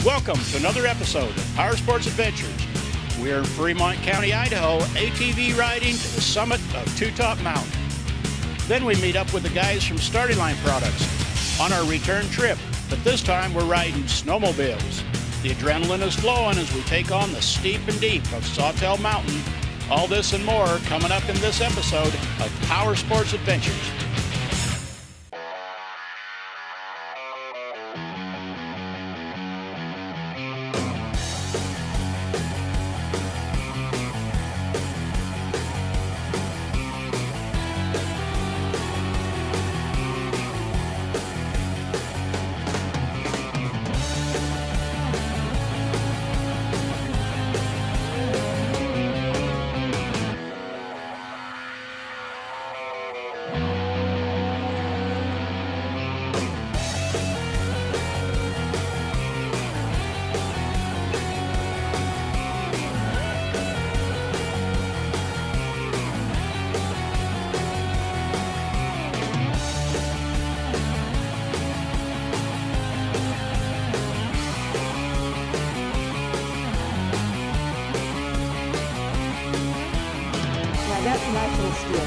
Welcome to another episode of Power Sports Adventures. We're in Fremont County, Idaho, ATV riding to the summit of Two Top Mountain. Then we meet up with the guys from Starting Line Products on our return trip, but this time we're riding snowmobiles. The adrenaline is flowing as we take on the steep and deep of Sawtell Mountain. All this and more coming up in this episode of Power Sports Adventures. That's a nice little steel.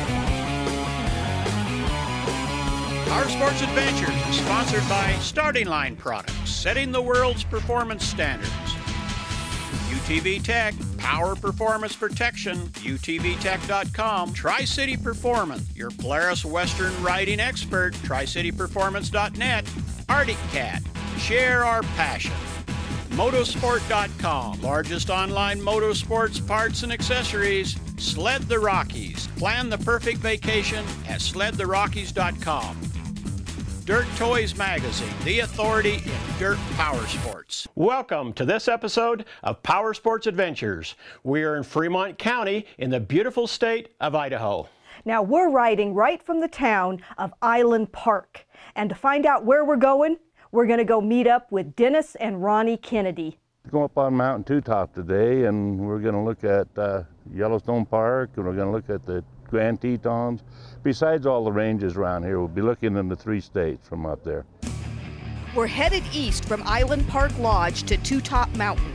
Power Sports Adventures is sponsored by Starting Line Products, setting the world's performance standards. UTV Tech, Power Performance Protection, UTVtech.com, Tri-City Performance, your Polaris Western riding expert, TriCityPerformance.net, Arctic Cat, share our passion. Motosport.com, largest online motorsports parts and accessories. Sled the Rockies. Plan the perfect vacation at SledTheRockies.com. Dirt Toys Magazine, the authority in dirt power sports. Welcome to this episode of Power Sports Adventures. We are in Fremont County in the beautiful state of Idaho. Now we're riding right from the town of Island Park. And to find out where we're going to go meet up with Dennis and Ronnie Kennedy. Go up on Mountain Two Top today, and we're going to look at Yellowstone Park, and we're going to look at the Grand Tetons. Besides all the ranges around here, we'll be looking in the 3 states from up there. We're headed east from Island Park Lodge to Two Top Mountain.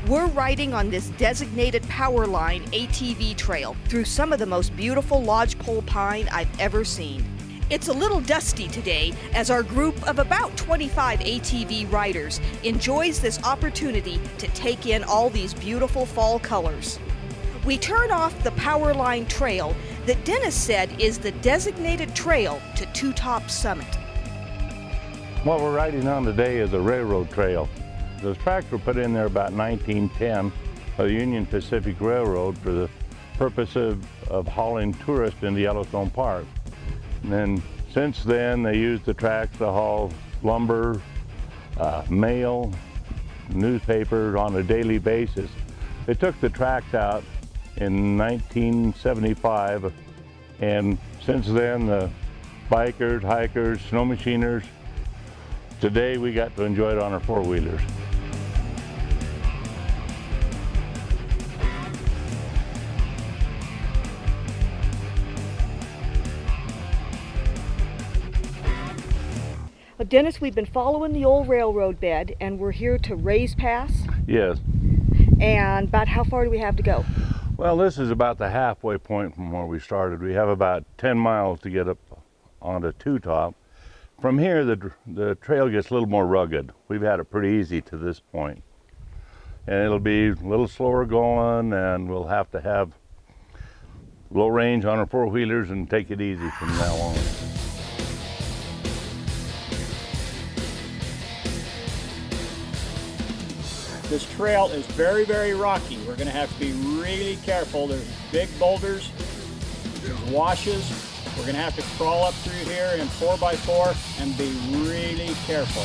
We're riding on this designated power line ATV trail through some of the most beautiful lodgepole pine I've ever seen. It's a little dusty today as our group of about 25 ATV riders enjoys this opportunity to take in all these beautiful fall colors. We turn off the power line trail that Dennis said is the designated trail to Two Top Summit. What we're riding on today is a railroad trail. Those tracks were put in there about 1910 by the Union Pacific Railroad for the purpose of hauling tourists into Yellowstone Park. And then since then, they used the tracks to haul lumber, mail, newspapers on a daily basis. They took the tracks out in 1975, and since then, the bikers, hikers, snow machiners, today we got to enjoy it on our four-wheelers. Well, Dennis, we've been following the old railroad bed, and we're here to Rays Pass. Yes. And about how far do we have to go? Well, this is about the halfway point from where we started. We have about 10 miles to get up onto Two Top. From here, the trail gets a little more rugged. We've had it pretty easy to this point. And it'll be a little slower going, and we'll have to have low range on our four-wheelers and take it easy from now on. This trail is very, very rocky. We're going to have to be really careful. There's big boulders, there's washes. We're going to have to crawl up through here in 4x4 and be really careful.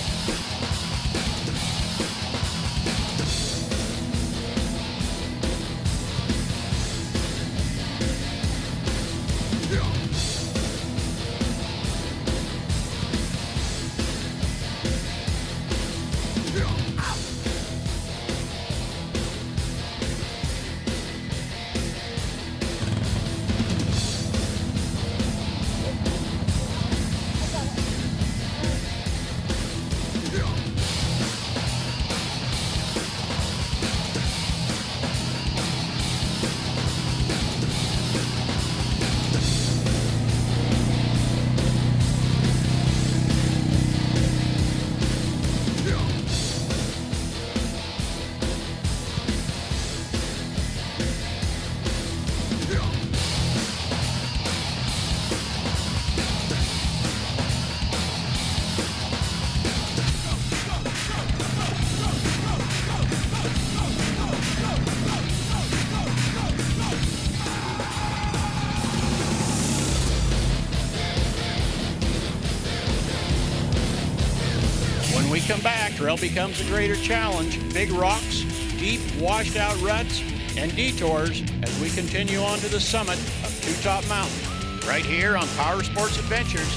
trail becomes a greater challenge. Big rocks, deep washed out ruts, and detours as we continue on to the summit of Two Top Mountain, right here on Power Sports Adventures.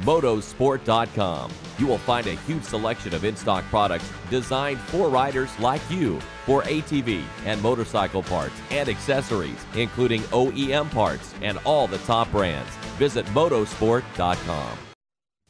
Motosport.com. You will find a huge selection of in-stock products designed for riders like you, for ATV and motorcycle parts and accessories, including OEM parts and all the top brands. Visit Motosport.com.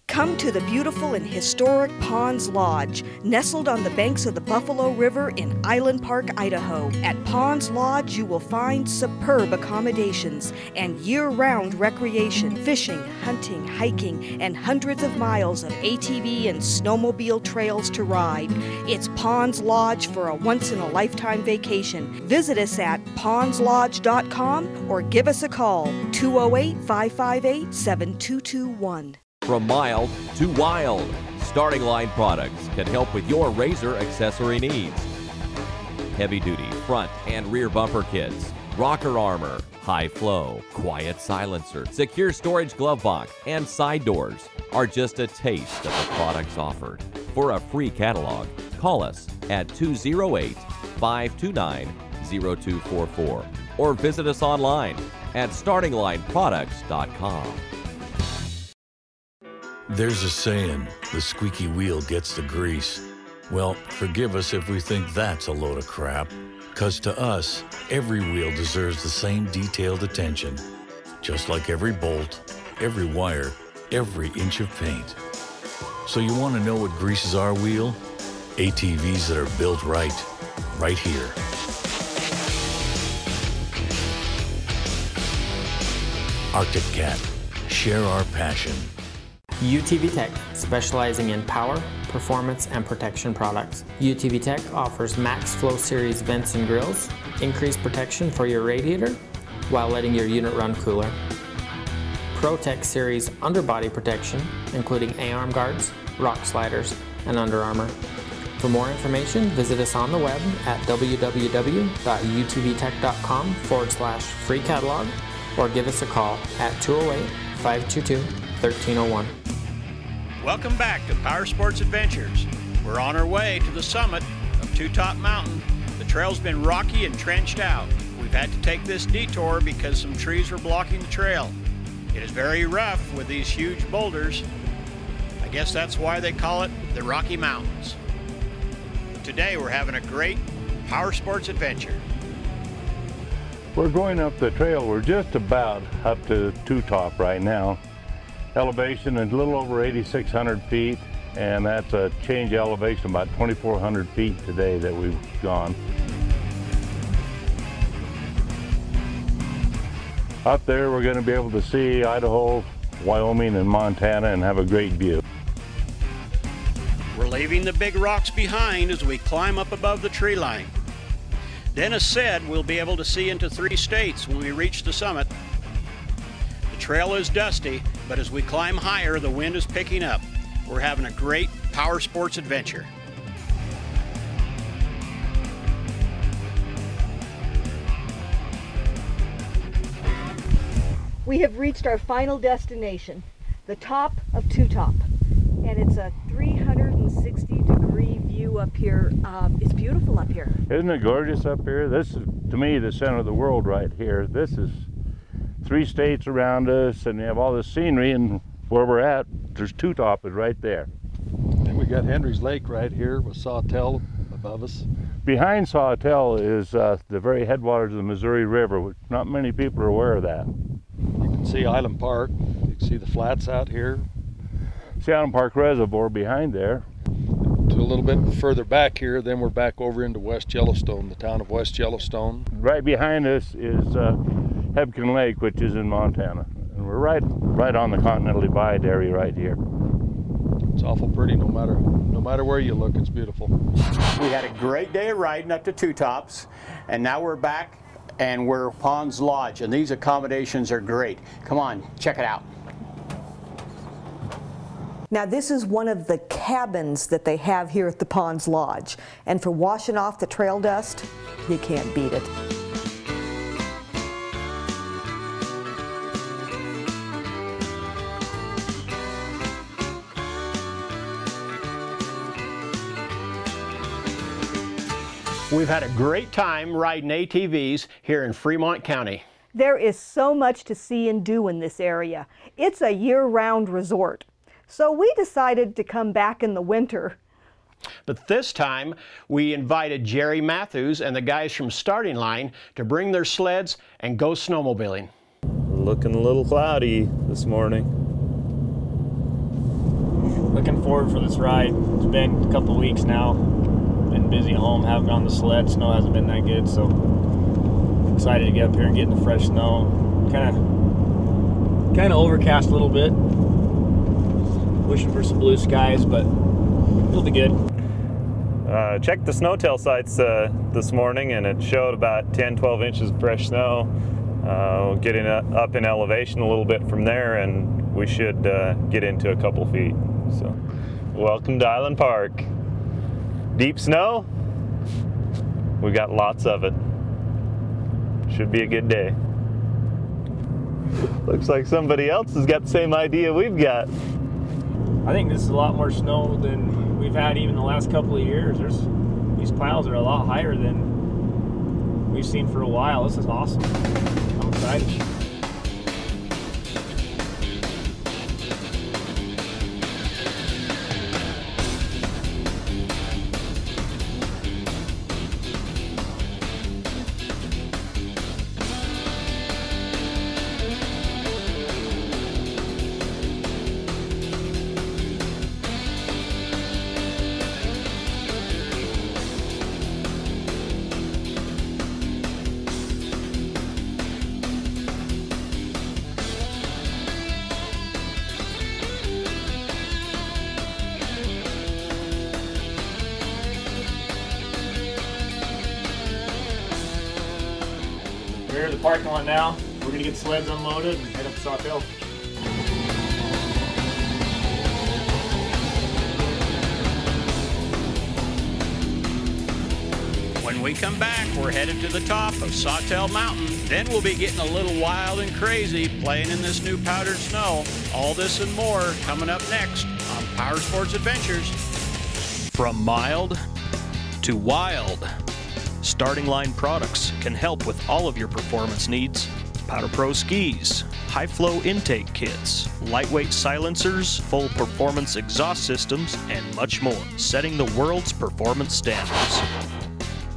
Come to the beautiful and historic Ponds Lodge, nestled on the banks of the Buffalo River in Island Park, Idaho. At Ponds Lodge, you will find superb accommodations and year-round recreation, fishing, hunting, hiking, and hundreds of miles of ATV and snowmobile trails to ride. It's Ponds Lodge for a once-in-a-lifetime vacation. Visit us at pondslodge.com or give us a call, 208-558-7221. From mild to wild, Starting Line Products can help with your RZR accessory needs. Heavy-duty front and rear bumper kits, rocker armor, high flow, quiet silencer, secure storage glove box, and side doors are just a taste of the products offered. For a free catalog, call us at 208-529-0244 or visit us online at startinglineproducts.com. There's a saying, the squeaky wheel gets the grease. Well, forgive us if we think that's a load of crap, because to us, every wheel deserves the same detailed attention. Just like every bolt, every wire, every inch of paint. So you want to know what greases our wheel? ATVs that are built right here. Arctic Cat, share our passion. UTV Tech, specializing in power, performance, and protection products. UTV Tech offers Max Flow Series vents and grills, increased protection for your radiator while letting your unit run cooler. ProTech Series underbody protection, including A-arm guards, rock sliders, and Under Armour. For more information, visit us on the web at www.utvtech.com/free catalog or give us a call at 208-522-1301. Welcome back to Power Sports Adventures. We're on our way to the summit of Two Top Mountain. The trail's been rocky and trenched out. We've had to take this detour because some trees were blocking the trail. It is very rough with these huge boulders. I guess that's why they call it the Rocky Mountains. Today we're having a great Power Sports adventure. We're going up the trail. We're just about up to Two Top right now. Elevation is a little over 8,600 feet, and that's a change elevation about 2,400 feet today that we've gone. Up there we're going to be able to see Idaho, Wyoming, and Montana and have a great view. We're leaving the big rocks behind as we climb up above the tree line. Dennis said we'll be able to see into 3 states when we reach the summit. The trail is dusty, but as we climb higher, the wind is picking up. We're having a great Power Sports adventure. We have reached our final destination, the top of Two Top, and it's a 360-degree view up here. It's beautiful up here. Isn't it gorgeous up here? This is, to me, the center of the world right here. This is 3 states around us, and you have all this scenery, and where we're at, there's Two Top is right there. And we got Henry's Lake right here with Sawtell above us. Behind Sawtell is the very headwaters of the Missouri River, which not many people are aware of that. You can see Island Park. You can see the flats out here. See Island Park Reservoir behind there. To a little bit further back here, then we're back over into West Yellowstone, the town of West Yellowstone. Right behind us is Hebgen Lake, which is in Montana. And we're right on the Continental Divide area right here. It's awful pretty no matter where you look, it's beautiful. We had a great day of riding up to Two Tops, and now we're back and we're Ponds Lodge, and these accommodations are great. Come on, check it out. Now this is one of the cabins that they have here at the Ponds Lodge, and for washing off the trail dust, you can't beat it. We've had a great time riding ATVs here in Fremont County. There is so much to see and do in this area. It's a year-round resort. So we decided to come back in the winter. But this time, we invited Jerry Matthews and the guys from Starting Line to bring their sleds and go snowmobiling. Looking a little cloudy this morning. Looking forward for this ride. It's been a couple weeks now. Been busy at home, haven't gone on the sled. Snow hasn't been that good, so excited to get up here and get in the fresh snow. Kind of overcast a little bit. Wishing for some blue skies, but it'll be good. Checked the Sawtell sites this morning, and it showed about 10-12 inches of fresh snow. Getting up in elevation a little bit from there, and we should get into a couple feet. So, welcome to Island Park. Deep snow, we got lots of it. Should be a good day. Looks like somebody else has got the same idea we've got. I think this is a lot more snow than we've had even the last couple of years. These piles are a lot higher than we've seen for a while. This is awesome. I'm excited. We're here at the parking lot now. We're going to get sleds unloaded and head up to Sawtell. When we come back, we're headed to the top of Sawtell Mountain. Then we'll be getting a little wild and crazy playing in this new powdered snow. All this and more coming up next on Power Sports Adventures. From mild to wild, Starting Line products can help with all of your performance needs. Powder Pro skis, high flow intake kits, lightweight silencers, full performance exhaust systems, and much more, setting the world's performance standards.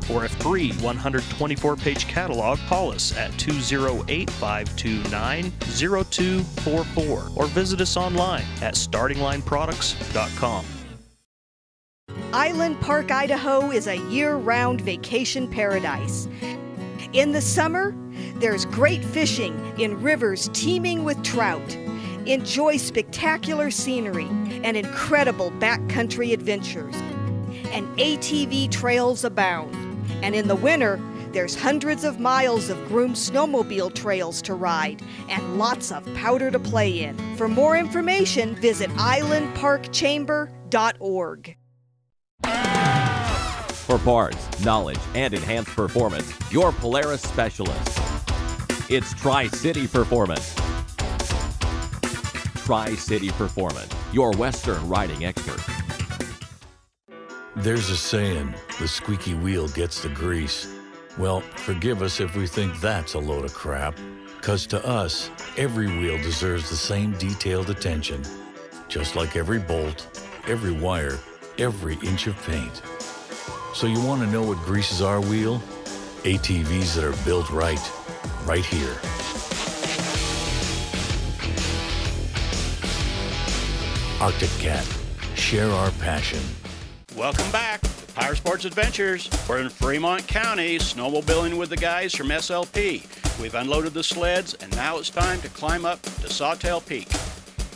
For a free 124-page catalog, call us at 208-529-0244 or visit us online at startinglineproducts.com. Island Park, Idaho is a year-round vacation paradise. In the summer, there's great fishing in rivers teeming with trout. Enjoy spectacular scenery and incredible backcountry adventures. And ATV trails abound. And in the winter, there's hundreds of miles of groomed snowmobile trails to ride and lots of powder to play in. For more information, visit islandparkchamber.org. For parts, knowledge, and enhanced performance, your Polaris specialist. It's Tri-City Performance. Tri-City Performance, your Western riding expert. There's a saying, the squeaky wheel gets the grease. Well, forgive us if we think that's a load of crap, because to us, every wheel deserves the same detailed attention. Just like every bolt, every wire, every inch of paint. So you want to know what greases our wheel? ATVs that are built right here. Arctic Cat, share our passion. Welcome back to Power Sports Adventures. We're in Fremont County, snowmobiling with the guys from SLP. We've unloaded the sleds, and now it's time to climb up to Sawtell Peak.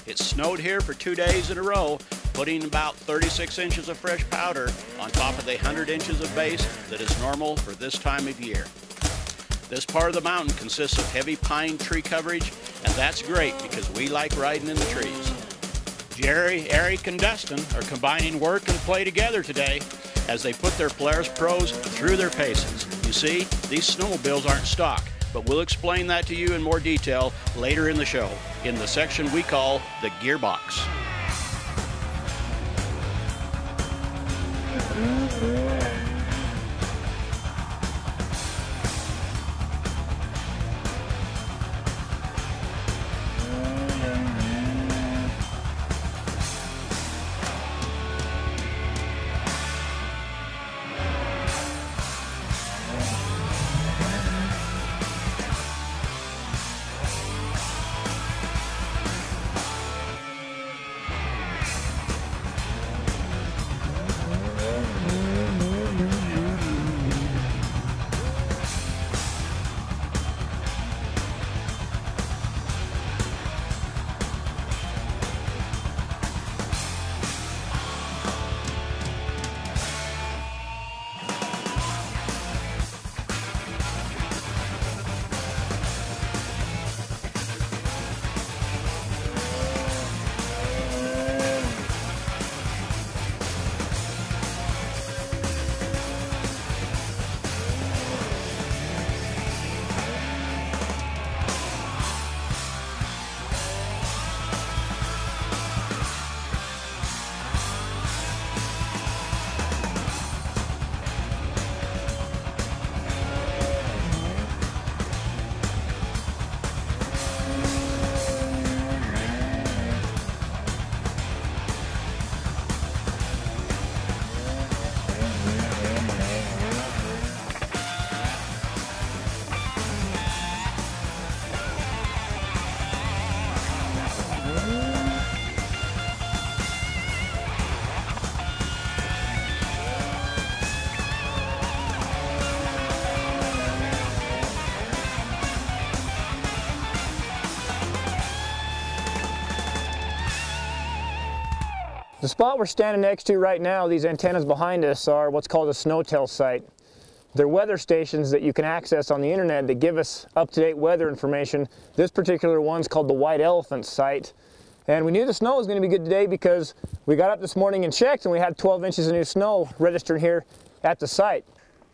It snowed here for 2 days in a row, putting about 36 inches of fresh powder on top of the 100 inches of base that is normal for this time of year. This part of the mountain consists of heavy pine tree coverage, and that's great because we like riding in the trees. Jerry, Eric, and Dustin are combining work and play together today as they put their Polaris Pros through their paces. You see, these snowmobiles aren't stock, but we'll explain that to you in more detail later in the show, in the section we call the Gearbox. spot we're standing next to right now, these antennas behind us, are what's called a Sawtell site. They're weather stations that you can access on the internet that give us up-to-date weather information. This particular one's called the White Elephant site. And we knew the snow was going to be good today because we got up this morning and checked, and we had 12 inches of new snow registered here at the site.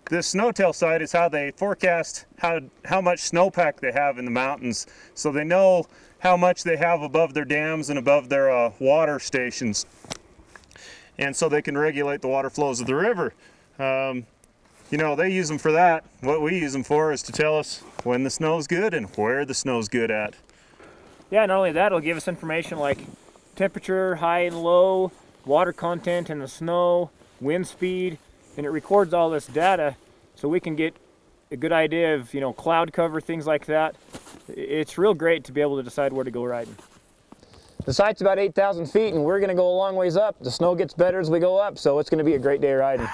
This Sawtell site is how they forecast how much snowpack they have in the mountains, so they know how much they have above their dams and above their water stations, and so they can regulate the water flows of the river. You know, they use them for that. What we use them for is to tell us when the snow's good and where the snow's good at. Yeah, not only that, it'll give us information like temperature, high and low, water content in the snow, wind speed, and it records all this data so we can get a good idea of, you know, cloud cover, things like that. It's real great to be able to decide where to go riding. The site's about 8,000 feet and we're going to go a long ways up. The snow gets better as we go up, so it's going to be a great day riding.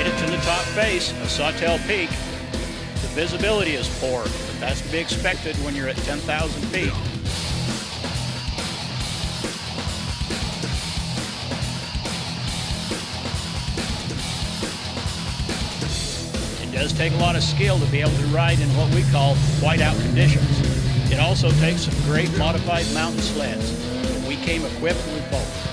To the top face of Sawtell Peak. The visibility is poor, but that's to be expected when you're at 10,000 feet. It does take a lot of skill to be able to ride in what we call whiteout conditions. It also takes some great modified mountain sleds, but we came equipped with both.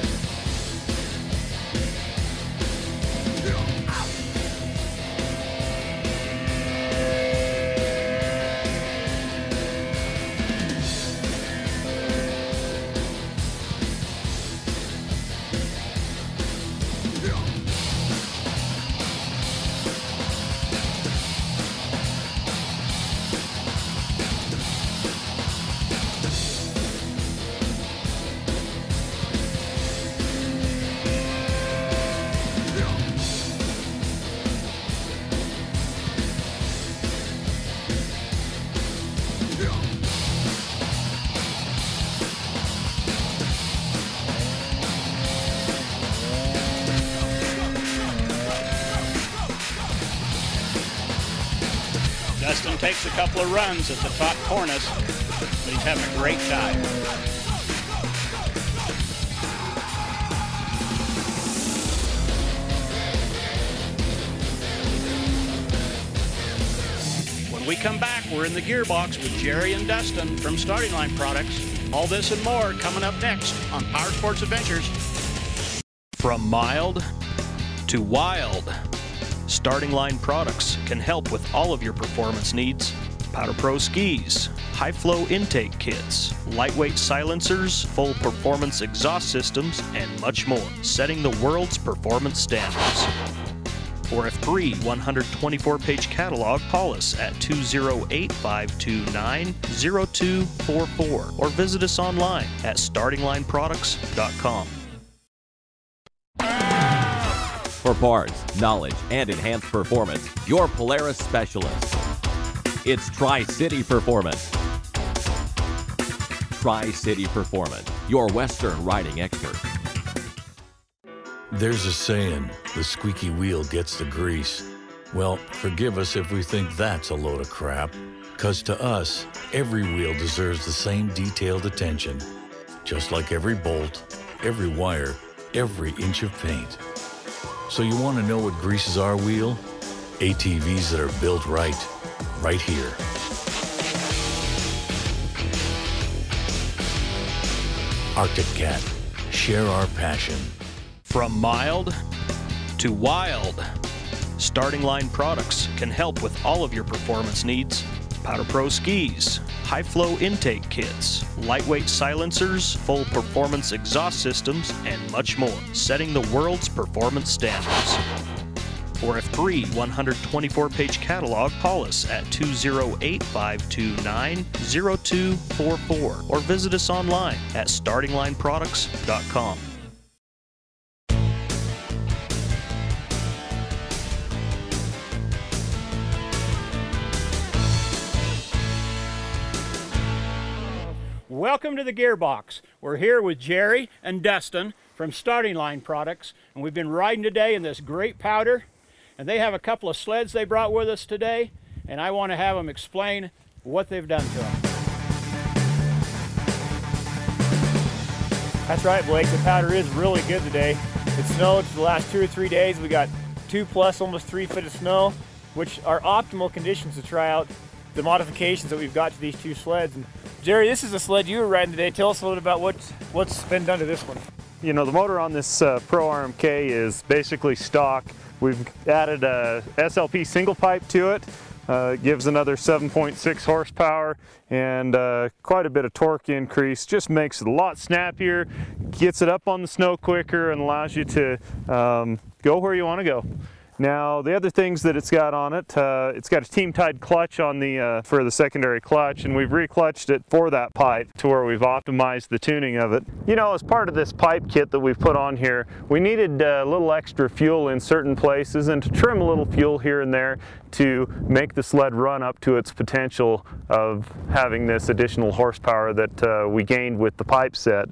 Dustin takes a couple of runs at the top cornice, but he's having a great time. When we come back, we're in the Gearbox with Jerry and Dustin from Starting Line Products. All this and more coming up next on Power Sports Adventures. From mild to wild, Starting Line Products can help with all of your performance needs. Powder Pro skis, high flow intake kits, lightweight silencers, full performance exhaust systems, and much more, setting the world's performance standards. For a free 124-page catalog, call us at 208-529-0244 or visit us online at startinglineproducts.com. For parts, knowledge, and enhanced performance, your Polaris specialist. It's Tri-City Performance. Tri-City Performance, your Western riding expert. There's a saying, the squeaky wheel gets the grease. Well, forgive us if we think that's a load of crap, because to us, every wheel deserves the same detailed attention. Just like every bolt, every wire, every inch of paint. So you want to know what greases our wheel? ATVs that are built right here. Arctic Cat, share our passion. From mild to wild, Starting Line Products can help with all of your performance needs. Powder Pro skis, high flow intake kits, lightweight silencers, full performance exhaust systems, and much more, setting the world's performance standards. For a free 124-page catalog, call us at 208-529-0244 or visit us online at startinglineproducts.com. Welcome to the Gearbox. We're here with Jerry and Dustin from Starting Line Products, and we've been riding today in this great powder, and they have a couple of sleds they brought with us today, and I want to have them explain what they've done to them. That's right, Blake. The powder is really good today. It snowed for the last 2 or 3 days. We got 2+, almost 3 feet of snow, which are optimal conditions to try out the modifications that we've got to these 2 sleds. And Jerry, this is a sled you were riding today. Tell us a little bit about what's been done to this one. You know, the motor on this Pro RMK is basically stock. We've added a SLP single pipe to it. It gives another 7.6 horsepower and quite a bit of torque increase. Just makes it a lot snappier, gets it up on the snow quicker, and allows you to go where you want to go. Now, the other things that it's got on it, it's got a team-tied clutch on the for the secondary clutch, and we've re-clutched it for that pipe to where we've optimized the tuning of it. You know, as part of this pipe kit that we've put on here, we needed a little extra fuel in certain places and to trim a little fuel here and there to make the sled run up to its potential of having this additional horsepower that we gained with the pipe set.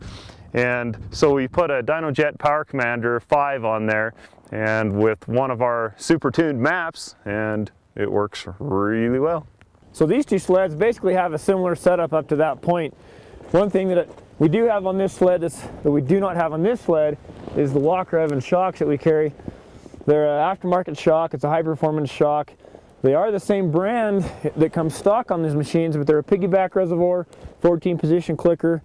And so we put a DynoJet Power Commander 5 on there, and with one of our super tuned maps, and it works really well. So these 2 sleds basically have a similar setup up to that point. One thing that we do have on this sled that we do not have on this sled is the Walker Evans shocks that we carry. They're an aftermarket shock. It's a high performance shock. They are the same brand that comes stock on these machines, but they're a piggyback reservoir, 14 position clicker,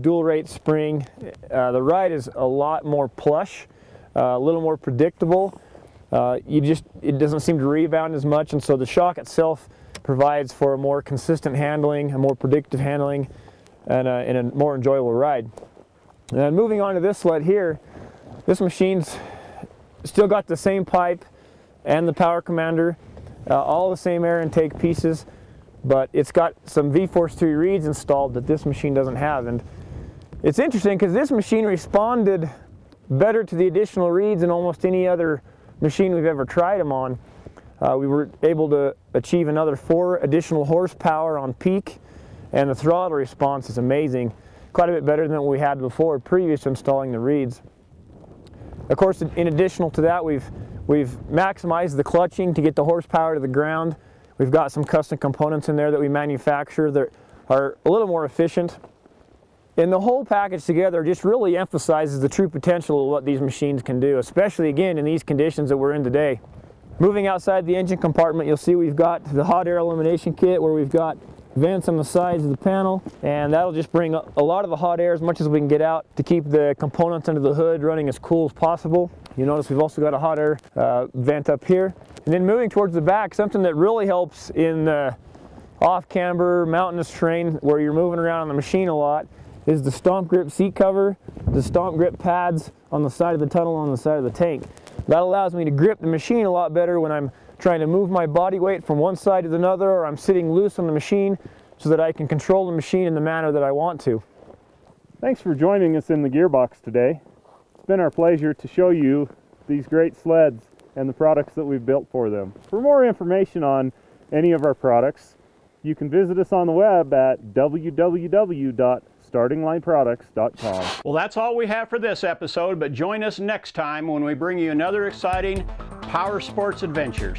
dual rate spring. The ride is a lot more plush, a little more predictable. It doesn't seem to rebound as much, and so the shock itself provides for a more consistent handling, a more predictive handling, and a more enjoyable ride. And moving on to this sled here, this machine's still got the same pipe and the Power Commander, all the same air intake pieces, but it's got some V-Force 3 reeds installed that this machine doesn't have. And it's interesting because this machine responded better to the additional reeds than almost any other machine we've ever tried them on. We were able to achieve another 4 additional horsepower on peak, and the throttle response is amazing. Quite a bit better than what we had before, previous to installing the reeds. Of course, in addition to that, we've maximized the clutching to get the horsepower to the ground. We've got some custom components in there that we manufacture that are a little more efficient. And the whole package together just really emphasizes the true potential of what these machines can do, especially again in these conditions that we're in today. Moving outside the engine compartment, you'll see we've got the hot air elimination kit where we've got vents on the sides of the panel, and that'll just bring a lot of the hot air as much as we can get out to keep the components under the hood running as cool as possible. You notice we've also got a hot air vent up here. And then moving towards the back, something that really helps in off-camber mountainous terrain where you're moving around on the machine a lot is the Stomp Grip seat cover, the Stomp Grip pads on the side of the tunnel on the side of the tank. That allows me to grip the machine a lot better when I'm trying to move my body weight from one side to another, or I'm sitting loose on the machine so that I can control the machine in the manner that I want to. Thanks for joining us in the Gearbox today. It's been our pleasure to show you these great sleds and the products that we've built for them. For more information on any of our products, you can visit us on the web at www.startinglineproducts.com. Well, that's all we have for this episode, but join us next time when we bring you another exciting Power Sports Adventures.